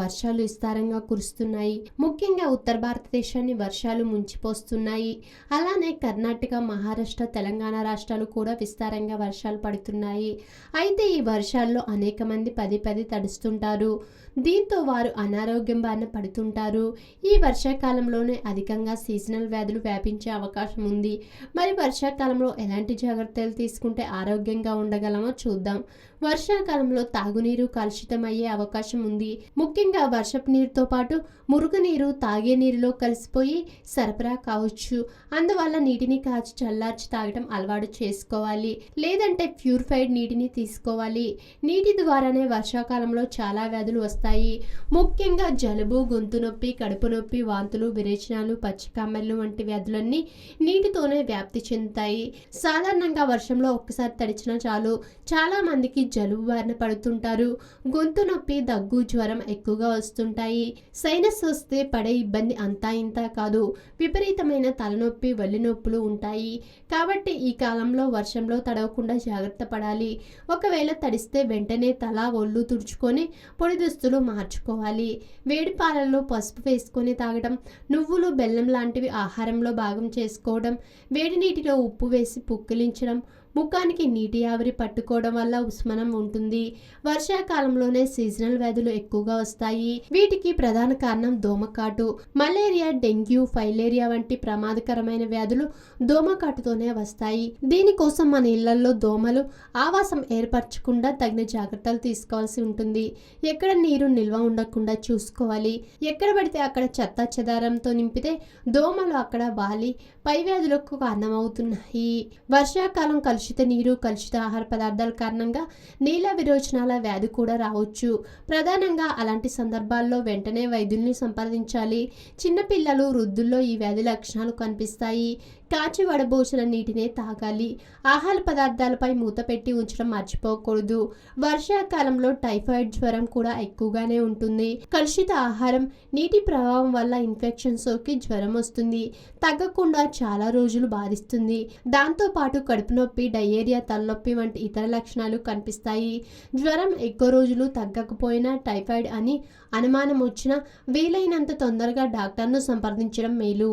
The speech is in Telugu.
వర్షాలు విస్తారంగా కురుస్తున్నాయి. ముఖ్యంగా ఉత్తర భారతదేశాన్ని వర్షాలు ముంచిపోస్తున్నాయి. అలానే కర్ణాటక, మహారాష్ట్ర, తెలంగాణ రాష్ట్రాలు కూడా విస్తారంగా వర్షాలు పడుతున్నాయి. అయితే ఈ వర్షాల్లో అనేక మంది పదే పదే తడుస్తుంటారు. దీంతో వారు అనారోగ్యం బారిన పడుతుంటారు. ఈ వర్షాకాలంలోనే అధికంగా సీజనల్ వ్యాధులు వ్యాపించే అవకాశం ఉంది. మరి వర్షాకాలంలో ఎలాంటి జాగ్రత్తలు తీసుకుంటే ఆరోగ్యంగా ఉండగలమో చూద్దాం. వర్షాకాలంలో తాగునీరు కలుషితమయ్యే అవకాశం ఉంది. ముఖ్యంగా వర్షపు నీరుతో పాటు మురుగునీరు తాగే నీరులో కలిసిపోయి సరఫరా కావచ్చు. అందువల్ల నీటిని కాచి చల్లార్చి తాగడం అలవాటు చేసుకోవాలి. లేదంటే ప్యూరిఫైడ్ నీటిని తీసుకోవాలి. నీటి ద్వారానే వర్షాకాలంలో చాలా వ్యాధులు వస్తాయి. ముఖ్యంగా జలుబు, గొంతు నొప్పి, కడుపు నొప్పి, వాంతులు, విరేచనాలు, పచ్చికామెర్లు వంటి వ్యాధులన్నీ నీటితోనే వ్యాప్తి చెందుతాయి. సాధారణంగా వర్షంలో ఒక్కసారి తడిచినా చాలు చాలా మందికి జలుబు బారిన పడుతుంటారు. గొంతు నొప్పి, దగ్గు, జ్వరం ఎక్కువగా వస్తుంటాయి. సైనస్ వస్తే పడే ఇబ్బంది అంతా ఇంతా కాదు. విపరీతమైన తలనొప్పి, ఒళ్ళు నొప్పులు ఉంటాయి. కాబట్టి ఈ కాలంలో వర్షంలో తడవకుండా జాగ్రత్త పడాలి. ఒకవేళ తడిస్తే వెంటనే తల, ఒళ్ళు తుడుచుకొని పొడి దుస్తులు మార్చుకోవాలి. వేడి పాలల్లో పసుపు వేసుకొని తాగడం, నువ్వులు, బెల్లం లాంటివి ఆహారంలో భాగం చేసుకోవడం, వేడి నీటిలో ఉప్పు వేసి పుక్కిలించడం, ముఖానికి నీటి ఆవిరి పట్టుకోవడం వల్ల ఉష్మనం ఉంటుంది. వర్షాకాలంలోనే సీజనల్ వ్యాధులు ఎక్కువగా వస్తాయి. వీటికి ప్రధాన కారణం దోమకాటు. మలేరియా, డెంగ్యూ, ఫైలేరియా వంటి ప్రమాదకరమైన వ్యాధులు దోమకాటుతోనే వస్తాయి. దీనికోసం మన ఇళ్లలో దోమలు ఆవాసం ఏర్పరచకుండా తగిన జాగ్రత్తలు తీసుకోవాల్సి ఉంటుంది. ఎక్కడ నీరు నిల్వ ఉండకుండా చూసుకోవాలి. ఎక్కడ పడితే అక్కడ చెత్త చెదారంతో నింపితే దోమలు అక్కడ వాలి పై వ్యాధులకు కారణమవుతున్నాయి. వర్షాకాలం కలుషిత నీరు, కలుషిత ఆహార పదార్థాల కారణంగా నీళ్ళ విరోచనాల వ్యాధి కూడా రావచ్చు. ప్రధానంగా అలాంటి సందర్భాల్లో వెంటనే వైద్యుల్ని సంప్రదించాలి. చిన్నపిల్లలు, వృద్ధుల్లో ఈ వ్యాధి లక్షణాలు కనిపిస్తాయి. కాచి వడబోసిన నీటినే తాగాలి. ఆహార పదార్థాలపై మూత పెట్టి ఉంచడం మర్చిపోకూడదు. వర్షాకాలంలో టైఫాయిడ్, జ్వరం కూడా ఎక్కువగానే ఉంటుంది. కలుషిత ఆహారం, నీటి ప్రభావం వల్ల ఇన్ఫెక్షన్ సోకి జ్వరం వస్తుంది. తగ్గకుండా చాలా రోజులు బాధిస్తుంది. దాంతోపాటు కడుపు నొప్పి, డయేరియా, తలనొప్పి వంటి ఇతర లక్షణాలు కనిపిస్తాయి. జ్వరం ఎక్కువ రోజులు తగ్గకపోయినా టైఫాయిడ్ అని అనుమానం వచ్చినా వీలైనంత తొందరగా డాక్టర్ను సంప్రదించడం మేలు.